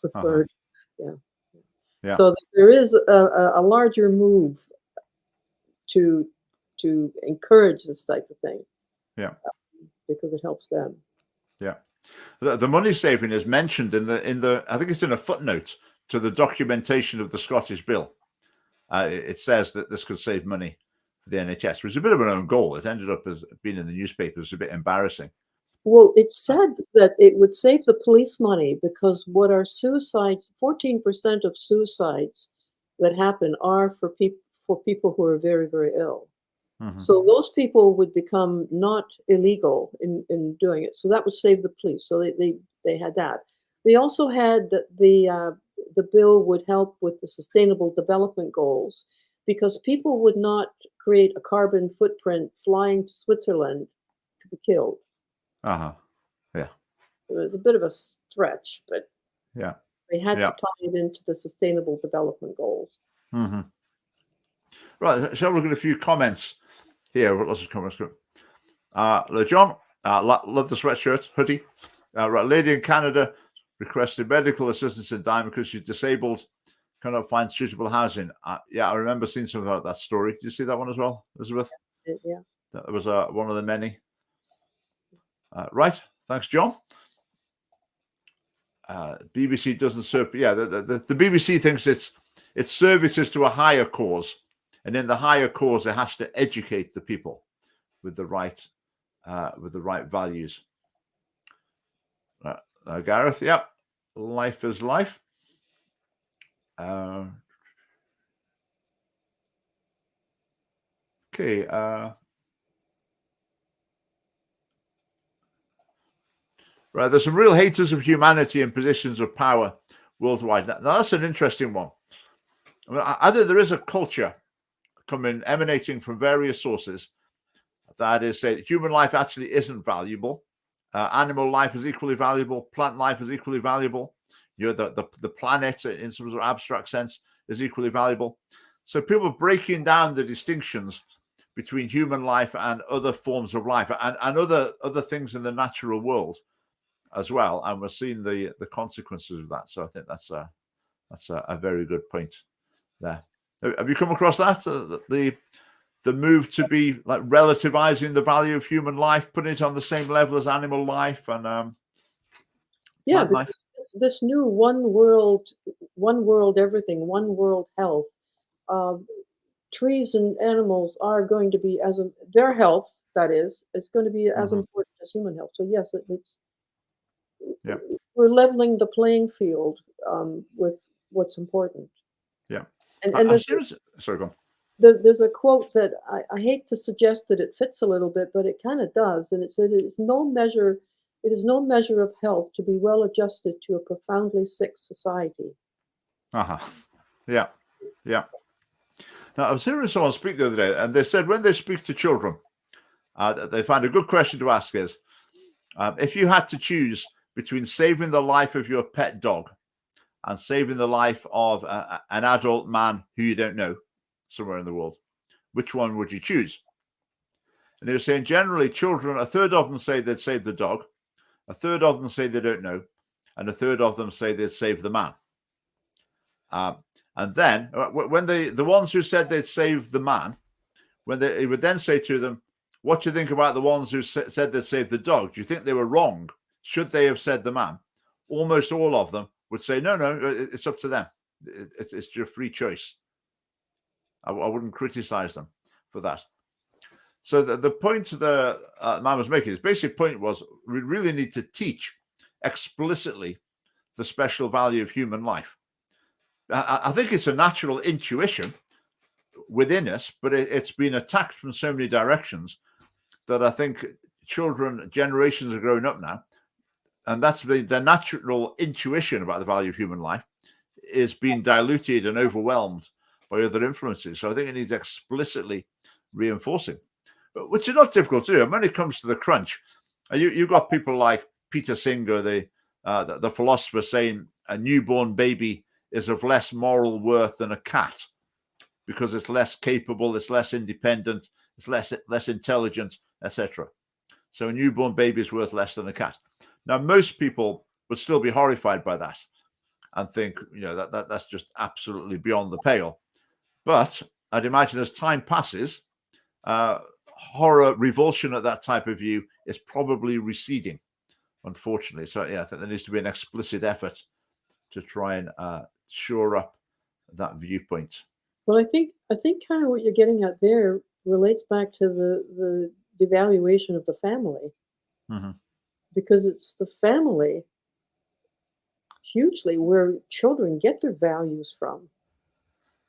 preferred. Yeah. So there is a larger move to encourage this type of thing. Yeah. Because it helps them. Yeah. The money saving is mentioned in the I think it's in a footnote to the documentation of the Scottish Bill. It says that this could save money for the NHS, which was a bit of an own goal. It ended up as being in the newspapers, a bit embarrassing. Well, it said that it would save the police money because what are suicides, 14% of suicides that happen are for people who are very, very ill. Mm-hmm. So those people would become not illegal in doing it. So that would save the police. So they had that. They also had that the bill would help with the sustainable development goals because people would not create a carbon footprint flying to Switzerland to be killed. Yeah. It was a bit of a stretch, but yeah, they had to tie it into the sustainable development goals. Mm-hmm. Right, shall we look at a few comments here? Lots of comments. John, love the sweatshirt, hoodie. Right, lady in Canada requested medical assistance in Diamond because she's disabled, cannot find suitable housing. Yeah, I remember seeing something about that story. Did you see that one as well, Elizabeth? Yeah. That was one of the many. Right, thanks, John. BBC doesn't serve. Yeah, the BBC thinks it's services to a higher cause, and in the higher cause, it has to educate the people with the right values. Gareth, yeah, life is life. Okay. Right, there's some real haters of humanity in positions of power worldwide. Now that's an interesting one. I mean, I think there is a culture emanating from various sources that is say that human life actually isn't valuable. Animal life is equally valuable. Plant life is equally valuable. The planet, in some sort of abstract sense, is equally valuable. So people are breaking down the distinctions between human life and other forms of life and other things in the natural world as well, and we're seeing the consequences of that. So I think that's a very good point there. Have you come across that? The move to be like relativizing the value of human life, putting it on the same level as animal life and yeah, life. This new one world everything, one world health. Trees and animals are going to be their health, that is going to be as important as human health. So yes, it's we're leveling the playing field with what's important. Yeah, and sorry, go on. There's a quote that I hate to suggest that it fits a little bit, but it kind of does, and it said, "It is no measure of health to be well adjusted to a profoundly sick society." Yeah. Now, I was hearing someone speak the other day, and they said when they speak to children, they find a good question to ask is, if you had to choose between saving the life of your pet dog and saving the life of an adult man who you don't know somewhere in the world, which one would you choose? And they were saying generally children, a third of them say they'd save the dog, a third of them say they don't know, and a third of them say they'd save the man. And then when the ones who said they'd save the man, when they would then say to them, what do you think about the ones who said they'd save the dog? Do you think they were wrong? Should they have said the man? Almost all of them would say, no, it's up to them. It's your free choice. I wouldn't criticize them for that. So the point the man was making, his basic point was we really need to teach explicitly the special value of human life. I think it's a natural intuition within us, but it's been attacked from so many directions that I think generations are growing up now, and that's the natural intuition about the value of human life is being diluted and overwhelmed by other influences. So I think it needs explicitly reinforcing, which is not difficult to do. And when it comes to the crunch, you've got people like Peter Singer, the philosopher, saying a newborn baby is of less moral worth than a cat because it's less capable, it's less independent, it's less intelligent, etc. So a newborn baby is worth less than a cat. Now, most people would still be horrified by that and think, that's just absolutely beyond the pale. But I'd imagine as time passes, horror, revulsion at that type of view is probably receding, unfortunately. So, yeah, I think there needs to be an explicit effort to try and shore up that viewpoint. Well, I think kind of what you're getting at there relates back to the devaluation of the family, Mm-hmm. because it's the family hugely where children get their values from.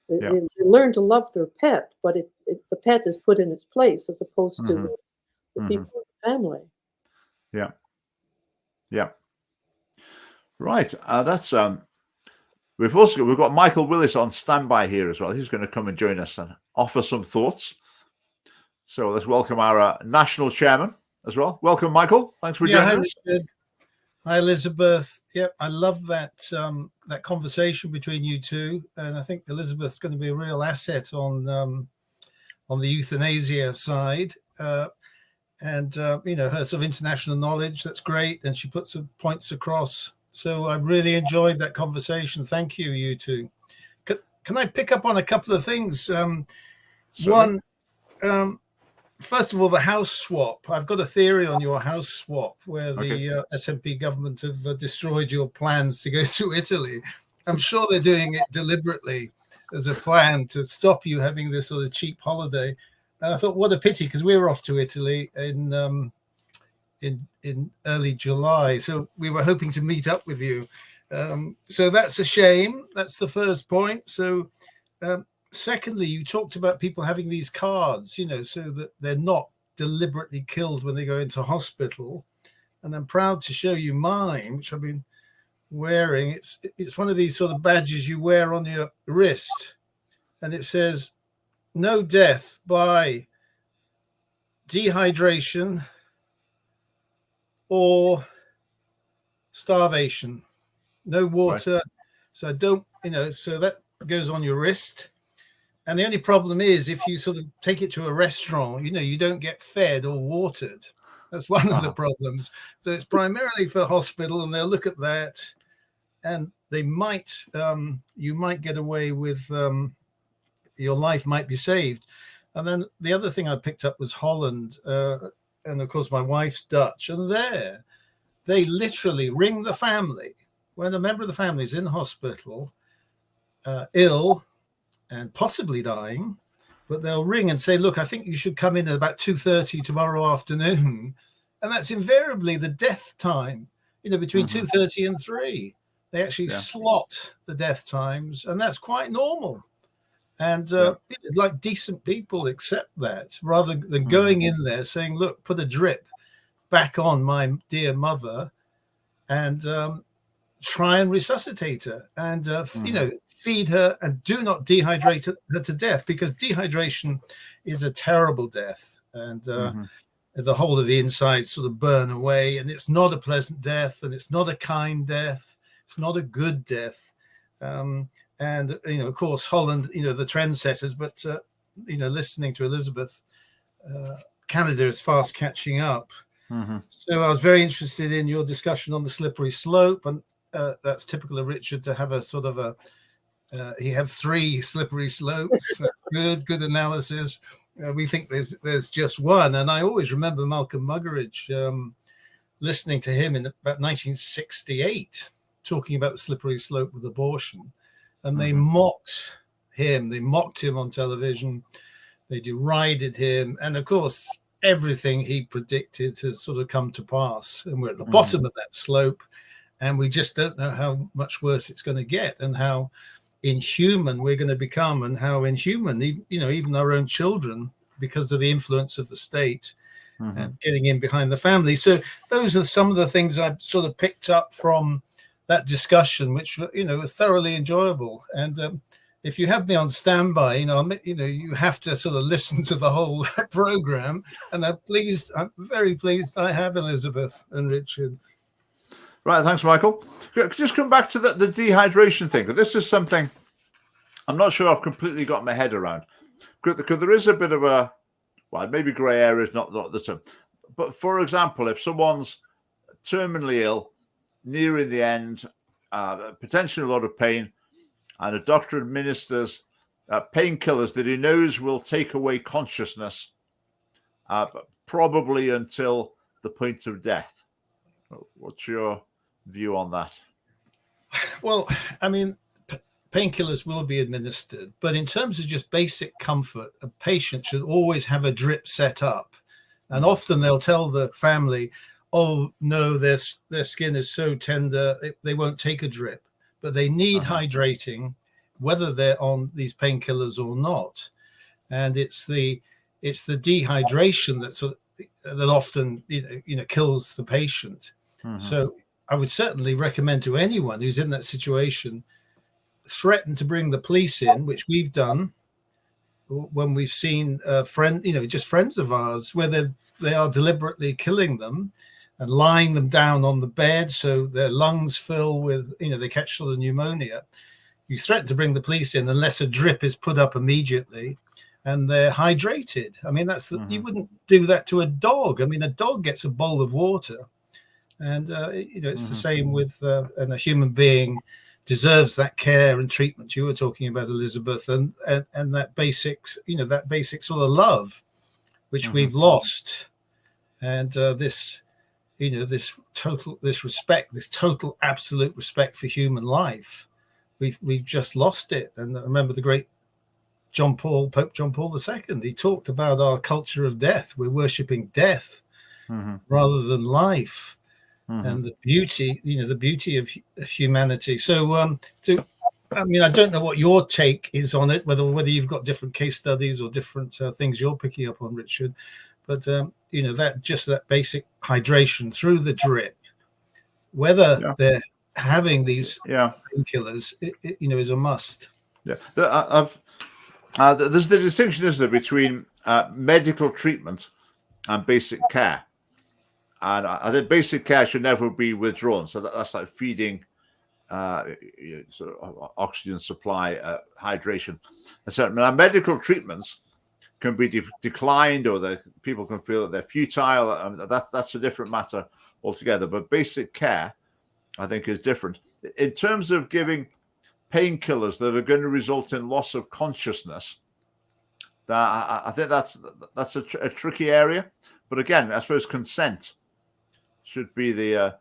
Yeah. They learn to love their pet, but the pet is put in its place as opposed to Mm-hmm. the Mm-hmm. people in the family. Yeah. Yeah. Right. That's we've got Michael Willis on standby here as well. He's going to come and join us and offer some thoughts. So let's welcome our national chairman as well. Welcome, Michael. Thanks for joining us. Richard. Hi, Elizabeth. Yep, I love that that conversation between you two, and I think Elizabeth's going to be a real asset on the euthanasia side, and her sort of international knowledge. That's great, and she puts some points across. So I really enjoyed that conversation. Thank you, you two. Can I pick up on a couple of things? One. First of all, the house swap. I've got a theory on your house swap, where the SNP government have destroyed your plans to go to Italy. I'm sure they're doing it deliberately as a plan to stop you having this sort of cheap holiday. And I thought, what a pity, because we were off to Italy in early July, so we were hoping to meet up with you. So that's a shame. That's the first point. So. Secondly, you talked about people having these cards, so that they're not deliberately killed when they go into hospital. And I'm proud to show you mine, which I've been wearing. It's one of these sort of badges you wear on your wrist. And it says, no death by dehydration or starvation. No water. Right. So I don't, so that goes on your wrist. And the only problem is if you sort of take it to a restaurant, you don't get fed or watered. That's one of the problems. So it's primarily for hospital, and they'll look at that, and they might, you might get away with, your life might be saved. And then the other thing I picked up was Holland. And of course, my wife's Dutch, and they literally ring the family when a member of the family is in hospital, ill, and possibly dying, but they'll ring and say, look, I think you should come in at about 2:30 tomorrow afternoon. And that's invariably the death time, between 2:30 and 3. They actually slot the death times, and that's quite normal. And like decent people accept that, rather than going in there saying, look, put a drip back on my dear mother and try and resuscitate her and, feed her and do not dehydrate her to death, because dehydration is a terrible death, and the whole of the insides sort of burn away, and it's not a pleasant death, and it's not a kind death, it's not a good death. And of course, Holland, the trendsetters, but listening to Elizabeth, Canada is fast catching up. So I was very interested in your discussion on the slippery slope, and that's typical of Richard to have a sort of he have 3 slippery slopes. Good analysis. We think there's just one, and I always remember Malcolm Muggeridge listening to him in about 1968 talking about the slippery slope with abortion, and they mocked him. They mocked him on television. They derided him, and of course, everything he predicted has sort of come to pass, and we're at the bottom of that slope, and we just don't know how much worse it's going to get, and how inhuman we're going to become, and how inhuman even our own children, because of the influence of the state and getting in behind the family. So those are some of the things I've sort of picked up from that discussion, which was thoroughly enjoyable. And if you have me on standby, you have to sort of listen to the whole program. And I'm very pleased I have Elizabeth and Richard. Right, thanks, Michael. Just come back to the dehydration thing. This is something I'm not sure I've completely got my head around. Because there is a bit of a, well, maybe grey area is not the term. But for example, if someone's terminally ill, nearing the end, potentially a lot of pain, and a doctor administers painkillers that he knows will take away consciousness, probably until the point of death. What's your view on that? Well, I mean, painkillers will be administered, but in terms of just basic comfort, a patient should always have a drip set up. And often they'll tell the family, oh, no, their skin is so tender, they won't take a drip. But they need hydrating, whether they're on these painkillers or not. And it's the dehydration that often kills the patient. So I would certainly recommend to anyone who's in that situation, threaten to bring the police in, which we've done when we've seen just friends of ours, where they are deliberately killing them and lying them down on the bed so their lungs fill with, they catch sort of pneumonia. You threaten to bring the police in unless a drip is put up immediately and they're hydrated. I mean, you wouldn't do that to a dog. I mean, a dog gets a bowl of water, and it's the same with and a human being deserves that care and treatment you were talking about, Elizabeth, and that basic sort of love, which we've lost, and this total absolute respect for human life, we've just lost it. And I remember the great Pope John Paul II. He talked about our culture of death. We're worshipping death rather than life. And the beauty of humanity. So, I mean, I don't know what your take is on it, whether you've got different case studies or different things you're picking up on, Richard. But that basic hydration through the drip, whether they're having these painkillers, is a must. Yeah, there's the distinction, isn't there, between medical treatment and basic care. And I think basic care should never be withdrawn. So that's like feeding, sort of oxygen supply, hydration. And so medical treatments can be declined, or people can feel that they're futile. That's a different matter altogether. But basic care, I think, is different. In terms of giving painkillers that are going to result in loss of consciousness, I think that's a tricky area. But again, I suppose consent should be the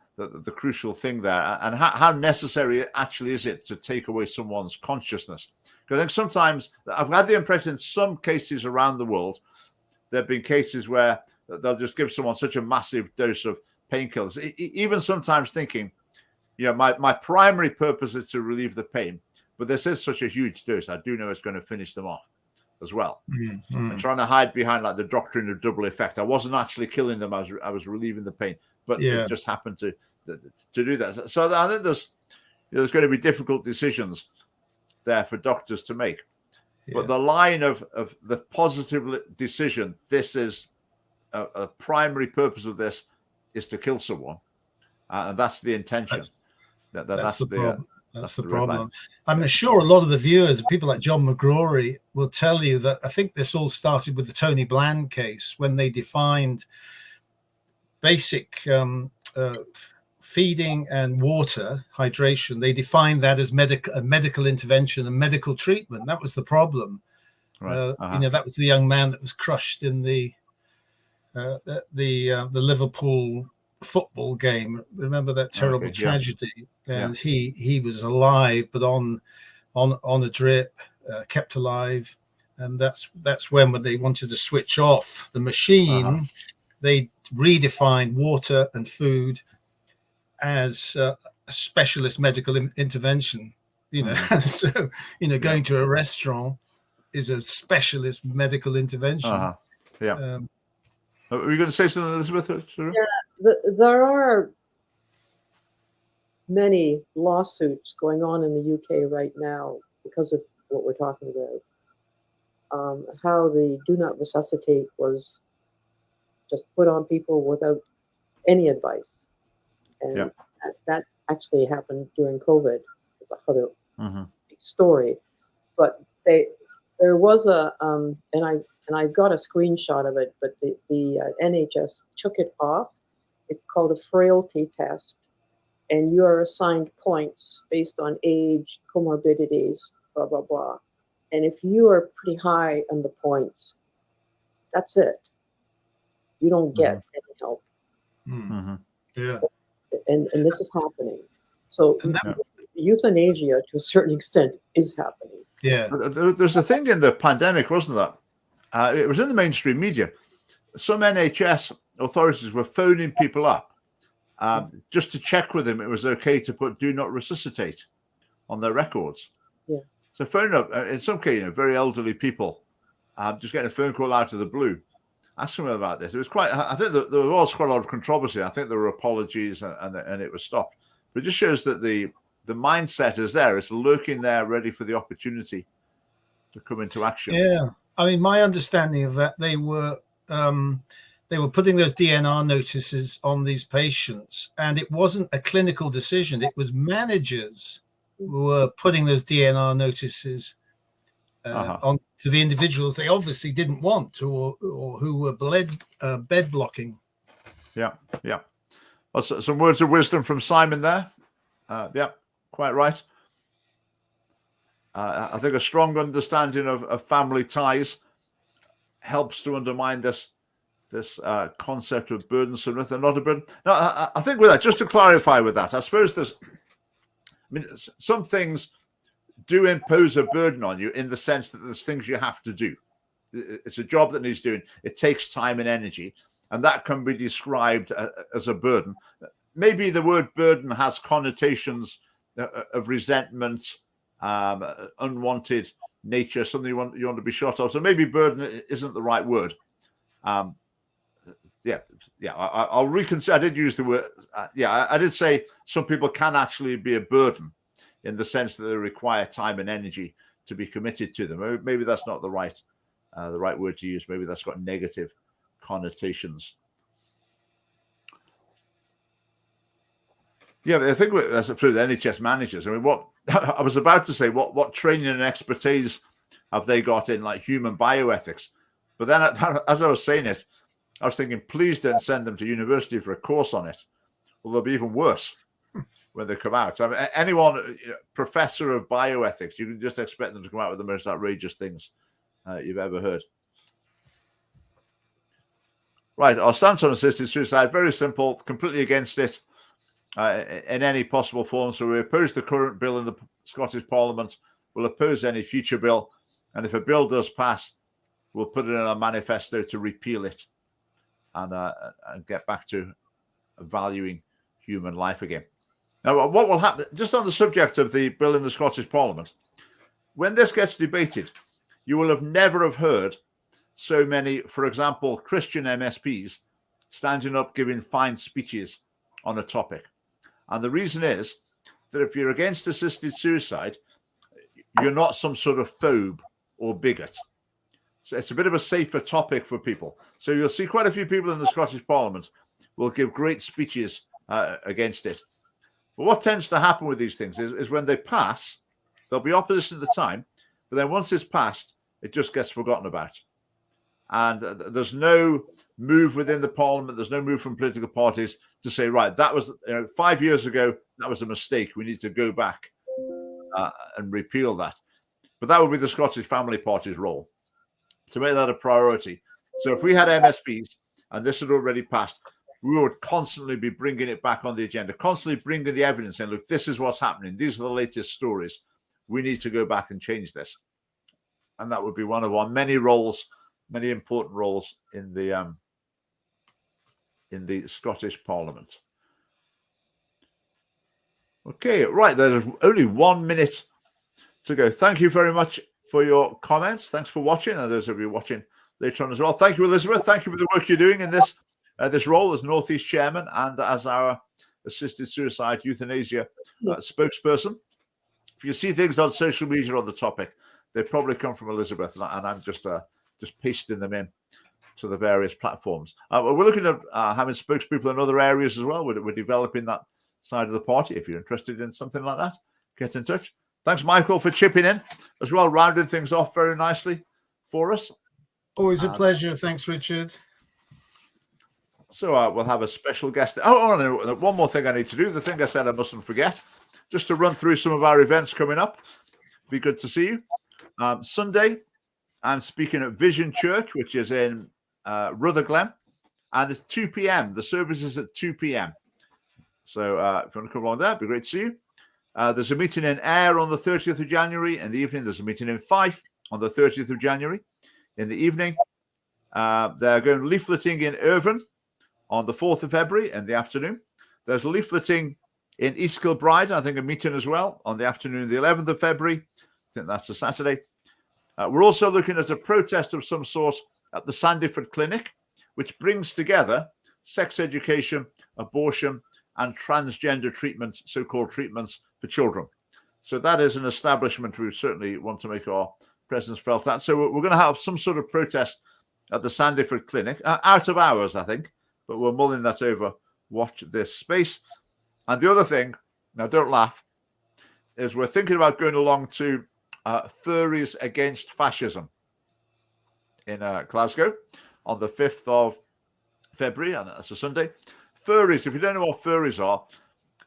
crucial thing there, and how necessary actually is it to take away someone's consciousness? Because I think sometimes I've had the impression in some cases around the world, there have been cases where they'll just give someone such a massive dose of painkillers, even sometimes thinking, my primary purpose is to relieve the pain, but this is such a huge dose, I do know it's going to finish them off as well. And trying to hide behind like the doctrine of double effect. I wasn't actually killing them, I was relieving the pain, but it just happened to do that. So I think there's going to be difficult decisions there for doctors to make. But the line of the positive decision, this is a primary purpose of this is to kill someone, and that's the intention. That's the problem. That's the problem. I'm sure a lot of the viewers, people like John McGrory, will tell you that I think this all started with the Tony Bland case, when they defined basic feeding and water, hydration. They defined that as medical intervention and medical treatment. That was the problem. Right. That was the young man that was crushed in the Liverpool football game. Remember that terrible tragedy? And he was alive, but on a drip, kept alive. And that's when they wanted to switch off the machine, they redefined water and food as a specialist medical intervention. So going to a restaurant is a specialist medical intervention. Are you going to say something, Elizabeth? Sure. Yeah, there are many lawsuits going on in the UK right now because of what we're talking about. How the do not resuscitate was just put on people without any advice. And that actually happened during COVID. It's a other big story. But there was and I got a screenshot of it, but the NHS took it off. It's called a frailty test, and you are assigned points based on age, comorbidities, blah, blah, blah. And if you are pretty high on the points, that's it. You don't get any help. Yeah. And this is happening. So And that- euthanasia, to a certain extent, is happening. Yeah. There's a thing in the pandemic, wasn't there? It was in the mainstream media. Some NHS authorities were phoning people up just to check with them it was okay to put "do not resuscitate" on their records. Yeah. So phone up, in some cases, very elderly people, just getting a phone call out of the blue, asking them about this. It was quite. I think there was quite a lot of controversy. I think there were apologies, and it was stopped. But it just shows that the mindset is there. It's lurking there, ready for the opportunity to come into action. Yeah. I mean, my understanding of that, they were putting those DNR notices on these patients, and it wasn't a clinical decision. It was managers who were putting those DNR notices on to the individuals they obviously didn't want, or who were bed blocking. Yeah. Well, some words of wisdom from Simon there. Yeah, quite right. I think a strong understanding of family ties helps to undermine this concept of burdensomeness and not a burden. No, I think with that, just to clarify with that, I suppose some things do impose a burden on you in the sense that there's things you have to do. It's a job that needs doing. It takes time and energy, and that can be described as a burden. Maybe the word burden has connotations of resentment, unwanted nature, something you want to be shot of. So maybe burden isn't the right word. I'll reconsider. I did use the word. I did say some people can actually be a burden in the sense that they require time and energy to be committed to them. Maybe that's not the right word to use. Maybe that's got negative connotations. Yeah, but I think that's true. The NHS managers. I mean, what I was about to say, what training and expertise have they got in like human bioethics? But then, as I was saying it, I was thinking, please don't send them to university for a course on it. Well, they'll be even worse when they come out. I mean, anyone, professor of bioethics, you can just expect them to come out with the most outrageous things you've ever heard. Right, our stance on assisted suicide, very simple, completely against it in any possible form. So we oppose the current bill in the Scottish Parliament. We'll oppose any future bill. And if a bill does pass, we'll put it in our manifesto to repeal it and get back to valuing human life again. Now, what will happen, just on the subject of the bill in the Scottish Parliament, when this gets debated, you will never have heard so many, for example, Christian MSPs standing up giving fine speeches on a topic. And the reason is that if you're against assisted suicide, you're not some sort of phobe or bigot. So it's a bit of a safer topic for people. So you'll see quite a few people in the Scottish Parliament will give great speeches against it. But what tends to happen with these things is when they pass, there'll be opposition at the time, but then once it's passed, it just gets forgotten about. And there's no move within the Parliament, there's no move from political parties to say, right, that was 5 years ago, that was a mistake. We need to go back and repeal that. But that would be the Scottish Family Party's role, to make that a priority. So if we had MSPs and this had already passed, we would constantly be bringing it back on the agenda, constantly bringing the evidence and look, this is what's happening. These are the latest stories. We need to go back and change this. And that would be one of our many roles, many important roles in the Scottish Parliament. Okay, right. There's only 1 minute to go. Thank you very much for your comments. Thanks for watching, and those of you watching later on as well. Thank you, Elizabeth. Thank you for the work you're doing in this role as North East Chairman and as our assisted suicide euthanasia spokesperson. If you see things on social media on the topic, they probably come from Elizabeth, and I'm just pasting them in to the various platforms. We're looking at having spokespeople in other areas as well. We're developing that side of the party. If you're interested in something like that, get in touch. Thanks, Michael, for chipping in as well, rounding things off very nicely for us. Always a pleasure. Thanks, Richard. So we'll have a special guest. Oh, no, one more thing I need to do. The thing I said I mustn't forget, just to run through some of our events coming up. Be good to see you. Sunday, I'm speaking at Vision Church, which is in Rutherglen, and it's 2 p.m. The service is at 2 p.m. So if you want to come along there, it'd be great to see you. There's a meeting in Ayr on the 30th of January in the evening. There's a meeting in Fife on the 30th of January in the evening. They're going leafleting in Irvine on the 4th of February in the afternoon. There's leafleting in East Kilbride, I think a meeting as well, on the afternoon of the 11th of February. I think that's a Saturday. We're also looking at a protest of some sort at the Sandyford Clinic, which brings together sex education, abortion, and transgender treatments, so-called treatments for children. So that is an establishment we certainly want to make our presence felt at. So we're going to have some sort of protest at the Sandyford Clinic, out of hours, I think, but we're mulling that over. Watch this space. And the other thing, now don't laugh, is we're thinking about going along to Furries Against Fascism in Glasgow on the 5th of February, and that's a Sunday. Furries, if you don't know what furries are,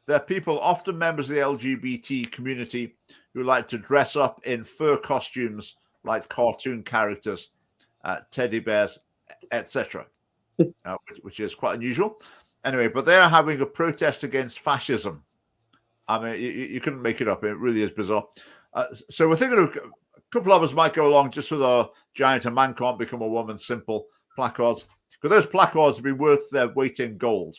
they're people, often members of the LGBT community, who like to dress up in fur costumes like cartoon characters, teddy bears, etc., which is quite unusual. Anyway, but they're having a protest against fascism. I mean, you couldn't make it up. It really is bizarre. So we're thinking of a couple of us might go along just with our giant "A Man Can't Become a Woman" simple placards, because those placards have been worth their weight in gold.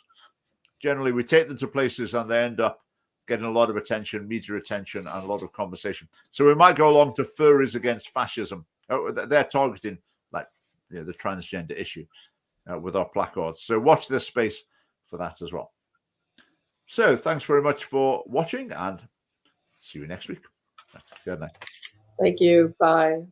Generally, we take them to places and they end up getting a lot of attention, media attention, and a lot of conversation. So we might go along to Furries Against Fascism. They're targeting the transgender issue with our placards. So watch this space for that as well. So thanks very much for watching, and see you next week. Good night. Thank you. Bye.